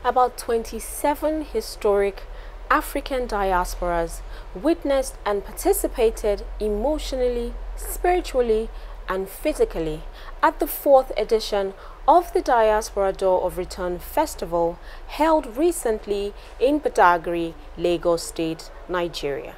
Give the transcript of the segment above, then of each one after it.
About 27 historic African diasporas witnessed and participated emotionally, spiritually, and physically at the 4th edition of the Diaspora Door of Return Festival held recently in Badagry, Lagos State, Nigeria.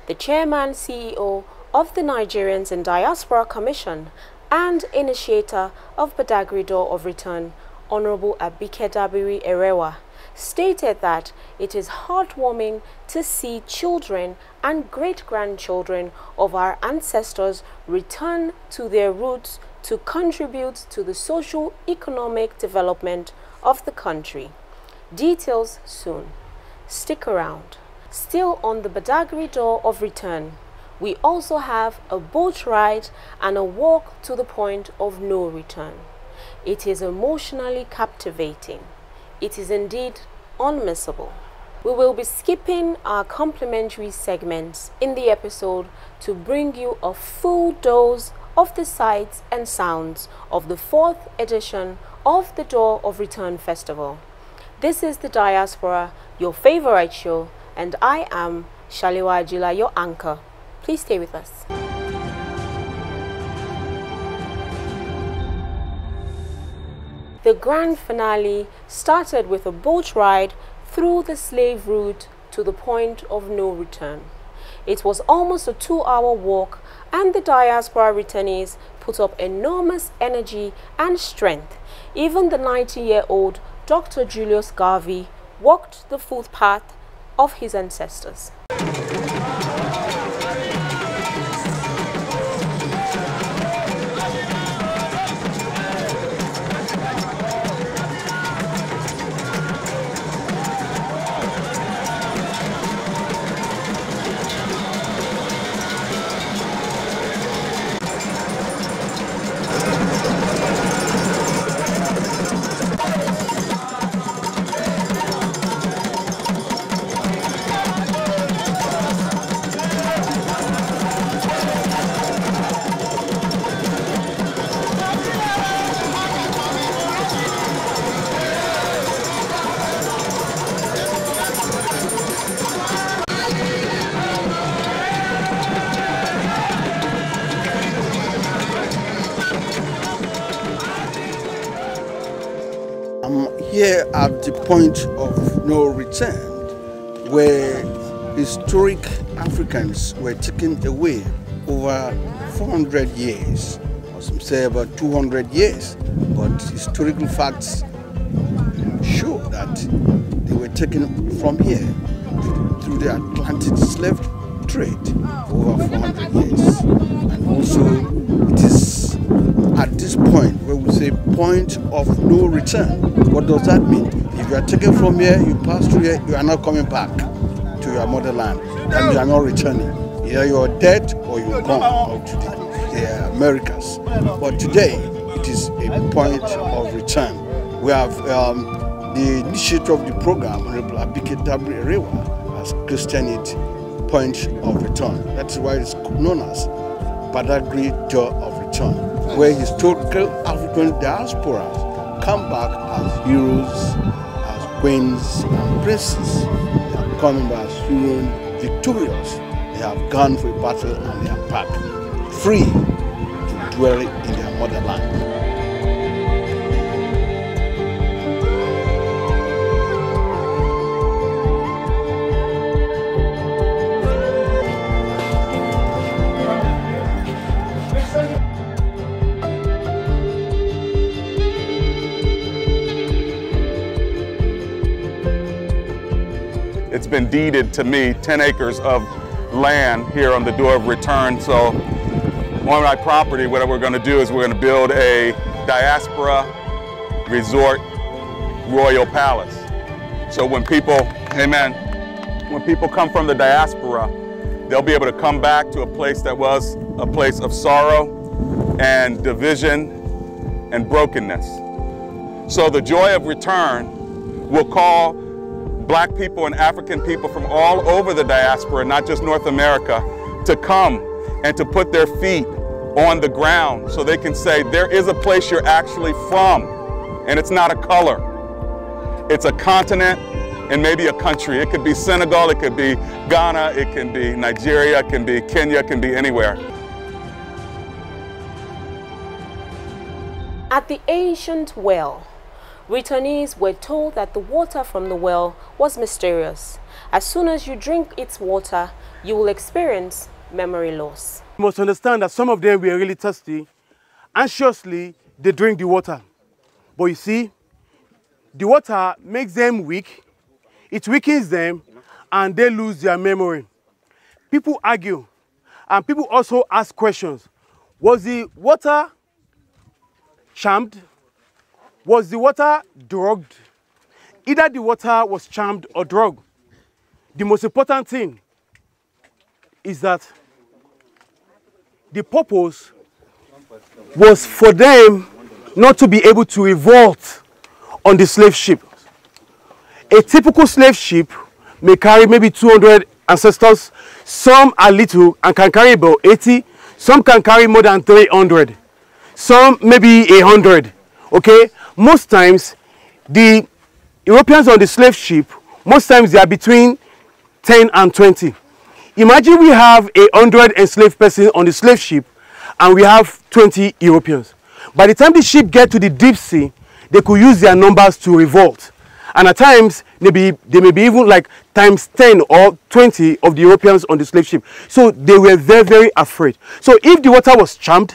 The chairman CEO of the Nigerians in Diaspora Commission and initiator of Badagry Door of Return, Honorable Abike Dabiri Erewa, stated that it is heartwarming to see children and great-grandchildren of our ancestors return to their roots to contribute to the socio-economic development of the country. Details soon. Stick around. Still on the Badagry Door of Return, we also have a boat ride and a walk to the point of no return. It is emotionally captivating. It is indeed unmissable. We will be skipping our complimentary segments in the episode to bring you a full dose of the sights and sounds of the 4th edition of the Door of Return Festival. This is the Diaspora, your favorite show, and I am Shaliwa Ajila, your anchor. Please stay with us. The grand finale started with a boat ride through the slave route to the point of no return. It was almost a 2-hour walk, and the diaspora returnees put up enormous energy and strength. Even the 90-year-old Dr. Julius Garvey walked the footpath of his ancestors. Here at the point of no return, where historic Africans were taken away over 400 years, or some say about 200 years, but historical facts show that they were taken from here through the Atlantic slave trade for over 400 years. And also it is at this point where we say point of no return. What does that mean? If you are taken from here, you pass through here, you are not coming back to your motherland, and you are not returning. Either you are dead or you are gone out to the Americas. But today, it is a point of return. We have the initiator of the program, Honorable Abike Dabiri Erewa, has christened it point of return. That's why it's known as Badagry Door of Return, where historical African diasporas come back as heroes, as queens and princes. They are coming back as heroes, victorious. They have gone for a battle and they are back, free to dwell in their motherland. It's been deeded to me 10 acres of land here on the Door of Return. So on my property, what we're going to do is we're going to build a Diaspora Resort Royal Palace. So when people, amen, when people come from the diaspora, they'll be able to come back to a place that was a place of sorrow and division and brokenness. So the joy of return will call Black people and African people from all over the diaspora, not just North America, to come and to put their feet on the ground so they can say there is a place you're actually from, and it's not a color. It's a continent and maybe a country. It could be Senegal, it could be Ghana, it can be Nigeria, it can be Kenya, it can be anywhere. At the ancient well, returnees were told that the water from the well was mysterious. As soon as you drink its water, you will experience memory loss. You must understand that some of them were really thirsty. Anxiously, they drink the water. But you see, the water makes them weak, it weakens them, and they lose their memory. People argue, and people also ask questions. Was the water charmed? Was the water drugged? Either the water was charmed or drugged. The most important thing is that the purpose was for them not to be able to revolt on the slave ship. A typical slave ship may carry maybe 200 ancestors. Some are little and can carry about 80. Some can carry more than 300. Some maybe 100. Okay? Most times, the Europeans on the slave ship, most times they are between 10 and 20. Imagine we have 100 enslaved persons on the slave ship and we have 20 Europeans. By the time the ship get to the deep sea, they could use their numbers to revolt. And at times, they may be even like times 10 or 20 of the Europeans on the slave ship. So they were very, very afraid. So if the water was charmed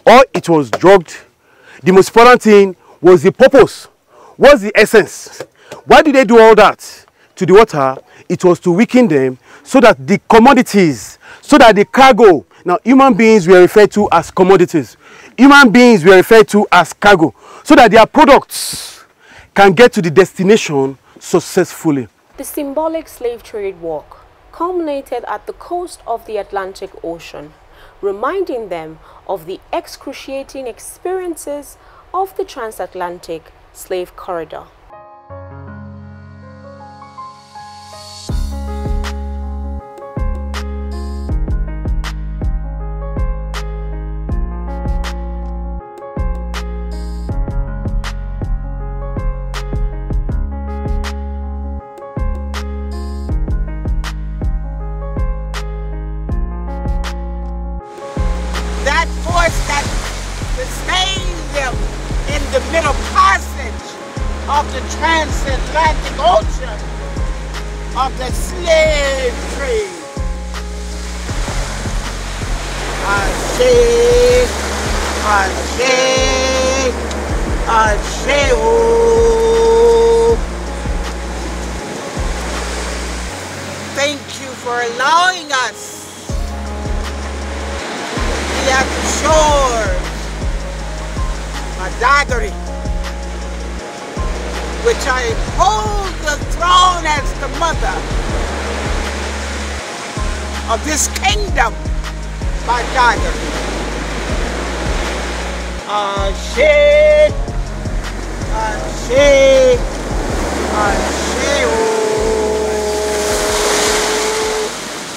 or it was drugged, the most important thing was the purpose, was the essence. Why did they do all that to the water? It was to weaken them so that the commodities, so that the cargo, now human beings were referred to as commodities. Human beings were referred to as cargo, so that their products can get to the destination successfully. The symbolic slave trade walk culminated at the coast of the Atlantic Ocean, reminding them of the excruciating experiences of the transatlantic slave corridor. That force that sustained them in the middle passage of the transatlantic ocean of the slave trade. Ashe, Ashe, Ashe, oh. Thank you for allowing us at the shores, Madagari, which I hold the throne as the mother of this kingdom, Madagari. Ashe, Ashe, Ashe, oh.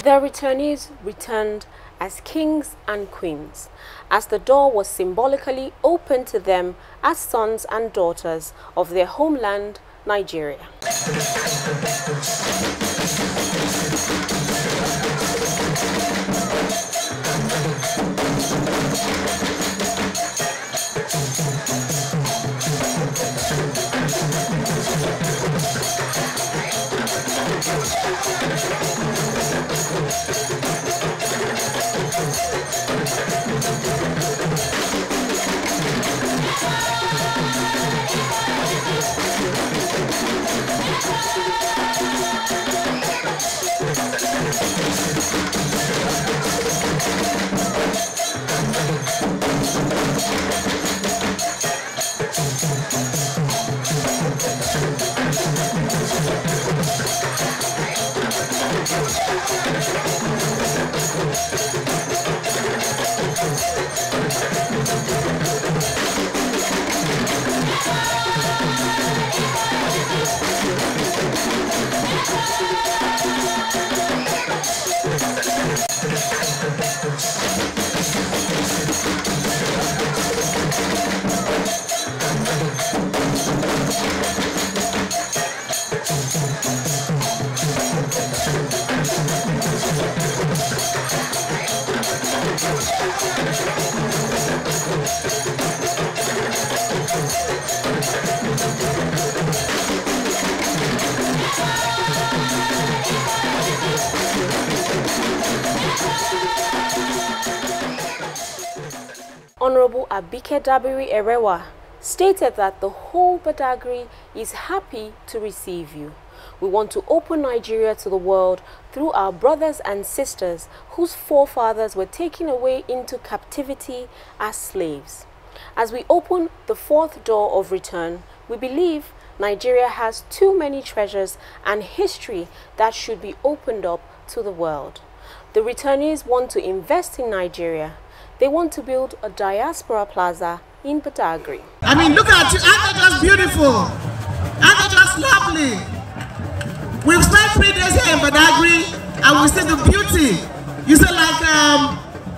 Their returnees returned as kings and queens, as the door was symbolically opened to them as sons and daughters of their homeland, Nigeria. Honorable Abike Dabiri Erewa stated that the whole Badagry is happy to receive you. We want to open Nigeria to the world through our brothers and sisters whose forefathers were taken away into captivity as slaves. As we open the fourth door of return, we believe Nigeria has too many treasures and history that should be opened up to the world. The returnees want to invest in Nigeria. They want to build a diaspora plaza in Badagry. I mean, look at you. Aren't they just beautiful? Aren't they just lovely? We've spent 3 days here in Badagry and we see the beauty. You said like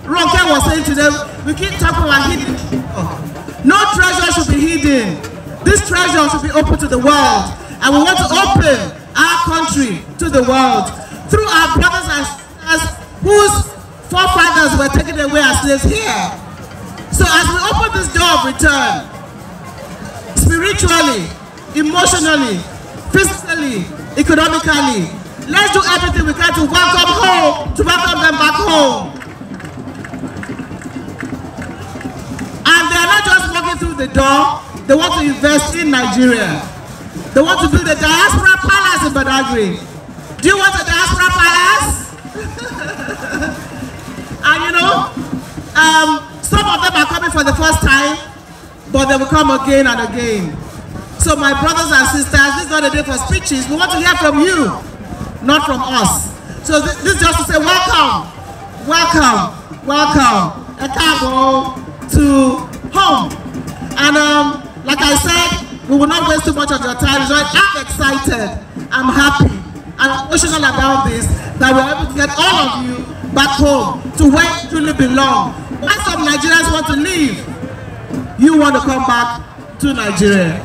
Ronke was saying today, we keep talking about hidden. No treasure should be hidden. This treasure should be open to the world. And we want to open our country to the world through our brothers and sisters whose forefathers were taken away as slaves here. So as we open this door of return, spiritually, emotionally, physically, economically, let's do everything we can to welcome home, to welcome them back home. And they are not just walking through the door, they want to invest in Nigeria. They want to build a diaspora palace in Badagry. Do you want a diaspora palace? And you know, some of them are coming for the first time, but they will come again and again. So my brothers and sisters, this is not a day for speeches. We want to hear from you, not from us. So this is just to say welcome, welcome, welcome, a cargo to home. And like I said, we will not waste too much of your time. So I'm excited, I'm happy, I'm emotional about this, that we're able to get all of you back home to where you truly belong. When some Nigerians want to leave, you want to come back to Nigeria.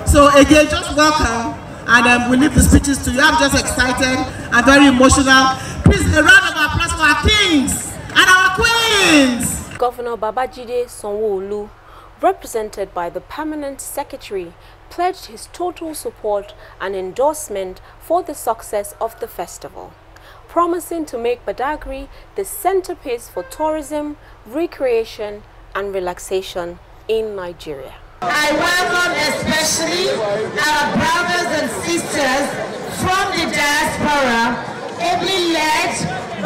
So again, just welcome, and we leave the speeches to you. I'm just excited and very emotional. Please, a round of applause for our kings and our queens. Governor Babajide Sanwo-Olu, represented by the Permanent Secretary, pledged his total support and endorsement for the success of the festival, promising to make Badagry the centerpiece for tourism, recreation, and relaxation in Nigeria. I welcome especially our brothers and sisters from the diaspora, ably led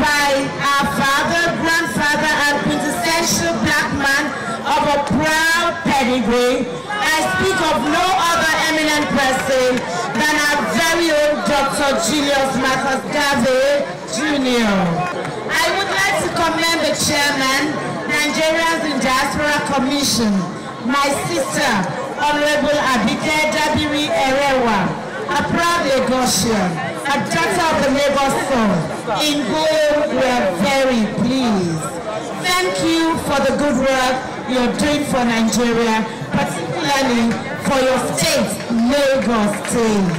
by our father, grandfather, and quintessential black man of a proud pedigree. I speak of no other eminent person than our very own Dr. Julius Marcus Garvey Jr. I would like to commend the chairman, Nigerians in Diaspora Commission, my sister, Honorable Abike Dabiri Erewa, a proud Lagosian, a daughter of the Lagos Sun. In whom we are very pleased. Thank you for the good work you're doing for Nigeria, particularly for your state, Lagos State.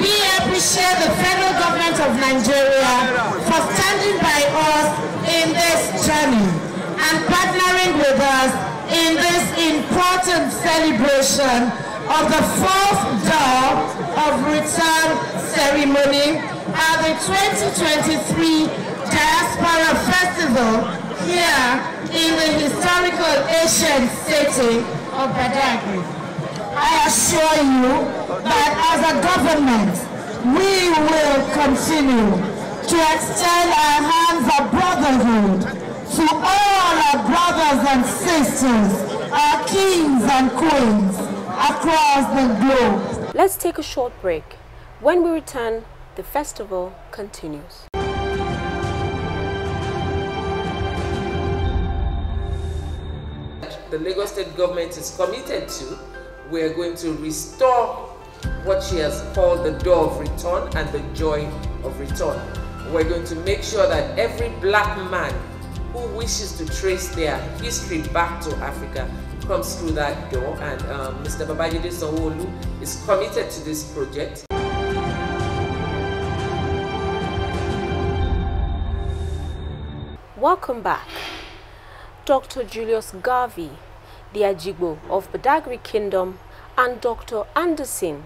We appreciate the federal government of Nigeria for standing by us in this journey and partnering with us in this important celebration of the fourth door of return ceremony at the 2023 Diaspora Festival here in the historical ancient city of Badagry. I assure you that as a government, we will continue to extend our hands of brotherhood to all our brothers and sisters, our kings and queens across the globe. Let's take a short break. When we return, the festival continues. The Lagos State government is committed to, we are going to restore what she has called the door of return and the joy of return. We're going to make sure that every black man who wishes to trace their history back to Africa comes through that door, and Mr. Babajide Sanwo-Olu is committed to this project. Welcome back. Dr. Julius Garvey, the Ajigbo of Badagry Kingdom, and Dr. Anderson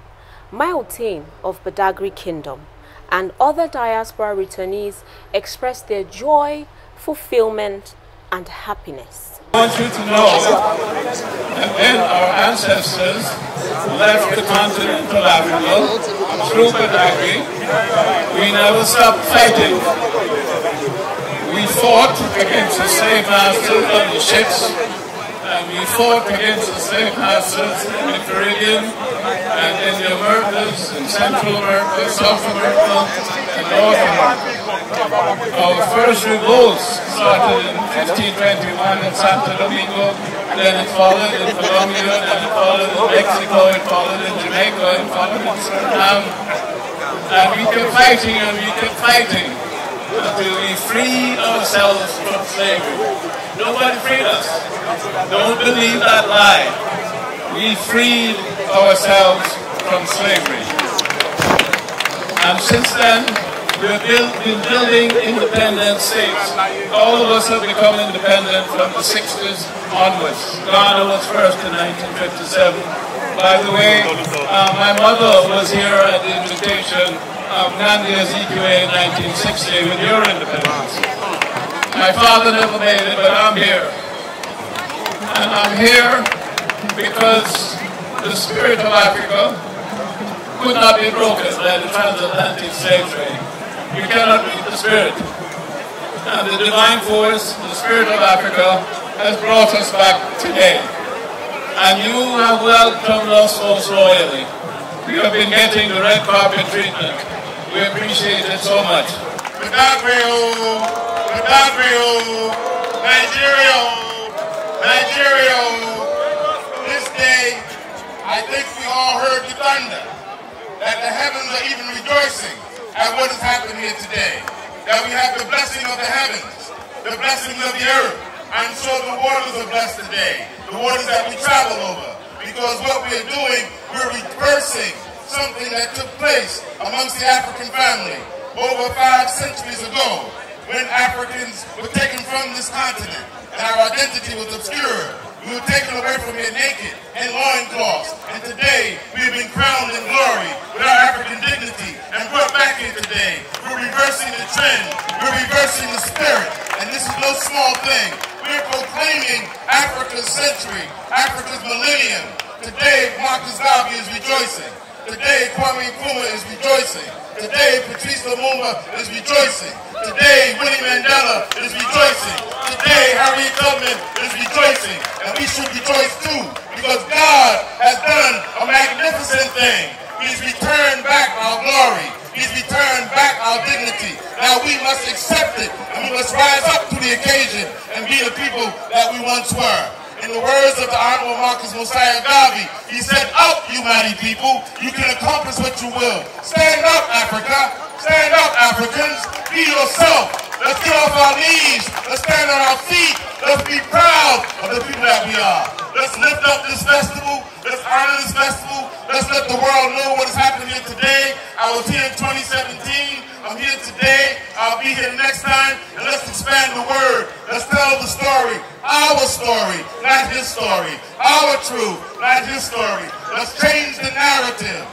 Mailtain of Badagry Kingdom, and other diaspora returnees expressed their joy, fulfillment, and happiness. I want you to know that when our ancestors left the continent of Africa through Badagry, we never stopped fighting. We fought against the slave masters on the ships, and we fought against the slave masters in the Caribbean and in the Americas, in Central America, South America, and North America. Our first revolts started in 1521 in Santo Domingo, then it followed in Colombia, then it followed in Mexico, it followed in Jamaica, it followed in Suriname. And we kept fighting and we kept fighting until we freed ourselves from slavery. Nobody freed us. Don't believe that lie. We freed ourselves from slavery. And since then, we've been building independent states. All of us have become independent from the 60s onwards. Ghana was first in 1957. By the way, my mother was here at the invitation of Nandi Azikiwe in 1960 with your independence. My father never made it, but I'm here. And I'm here because the spirit of Africa could not be broken by the transatlantic slave trade. You cannot beat the spirit. And the divine force, the spirit of Africa, has brought us back today. And you have welcomed us most royally. We have been getting the red carpet treatment. We appreciate it so much. Nigeria, Nigeria. This day, I think we all heard the thunder, that the heavens are even rejoicing at what has happened here today. That we have the blessing of the heavens, the blessing of the earth, and so the waters are blessed today, the waters that we travel over. Because what we are doing, we're reversing something that took place amongst the African family over 5 centuries ago, when Africans were taken from this continent and our identity was obscured. We were taken away from it naked and loincloths, and today we have been crowned in glory with our African dignity and brought back here today. We're reversing the trend, we're reversing the spirit, and this is no small thing. We're proclaiming Africa's century, Africa's millennium. Today, Marcus Garvey is rejoicing. Today, Kwame Nkrumah is rejoicing. Today, Patrice Lumumba is rejoicing. Today, Winnie Mandela is rejoicing. Today, Harriet Tubman is rejoicing. And we should rejoice too, because God has done a magnificent thing. He's returned back our glory. He's returned back our dignity. Now we must accept it, and we must rise up to the occasion and be the people that we once were. In the words of the Honorable Marcus Mosiah Garvey, he said, "Up, you mighty people, you can accomplish what you will. Stand up, Africa. Stand up, Africans. Be yourself. Let's get off our knees. Let's stand on our feet. Let's be proud of the people that we are. Let's lift up this festival. Let's honor this festival. Let's let the world know what is happening here today. I was here in 2017. I'm here today. I'll be here next time. And let's expand the word. Let's tell the story. Our story, not his story. Our truth, not his story. Let's change the narrative.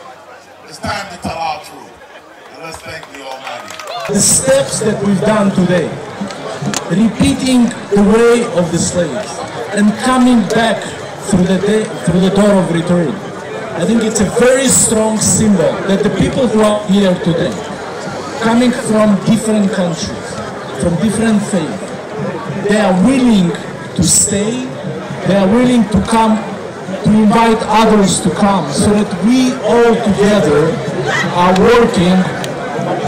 It's time to tell our truth. And let's thank the Almighty. The steps that we've done today, repeating the way of the slaves and coming back through the door of return. I think it's a very strong symbol that the people who are here today, coming from different countries, from different faiths, they are willing to stay, they are willing to come, to invite others to come, so that we all together are working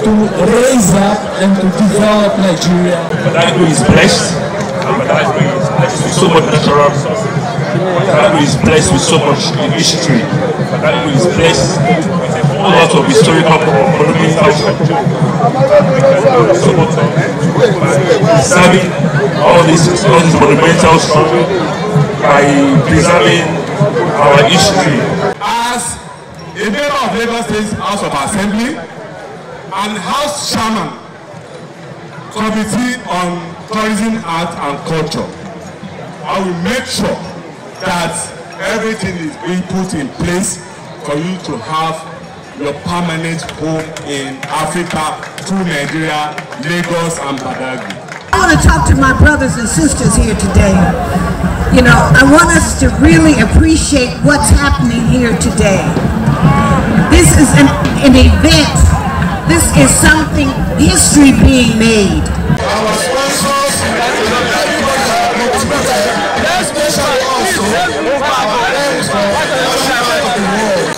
to raise up and to develop Nigeria. Badagry is blessed. Badagry is blessed with so much natural resources. Badagry is blessed with so much history. Badagry is blessed with a whole lot of historical monumental structure. So much by preserving all these monumental structures, by preserving our history. As a member of Lagos State House of Assembly and House Chairman, Committee on Tourism, Art and Culture, I will make sure that everything is being put in place for you to have your permanent home in Africa through Nigeria, Lagos and Badagry. I want want to talk to my brothers and sisters here today. You know, I want us to really appreciate what's happening here today. This is an event. This is something, history being made. Our sponsors, especially also our friends from Russia of the world.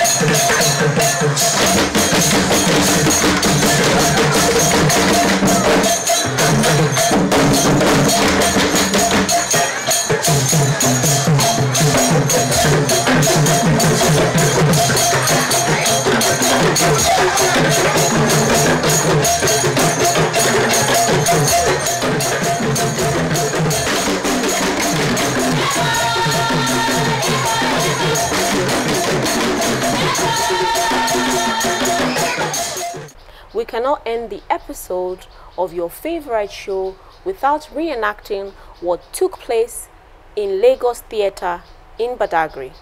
We cannot end the episode of your favorite show without reenacting what took place in Lagos Theatre in Badagry.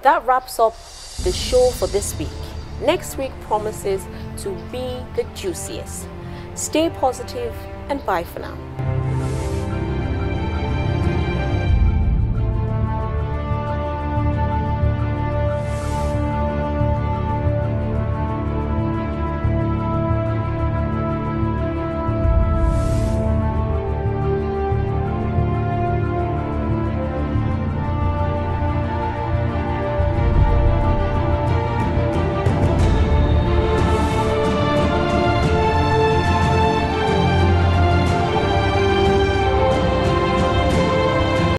That wraps up the show for this week. Next week promises to be the juiciest. Stay positive and bye for now.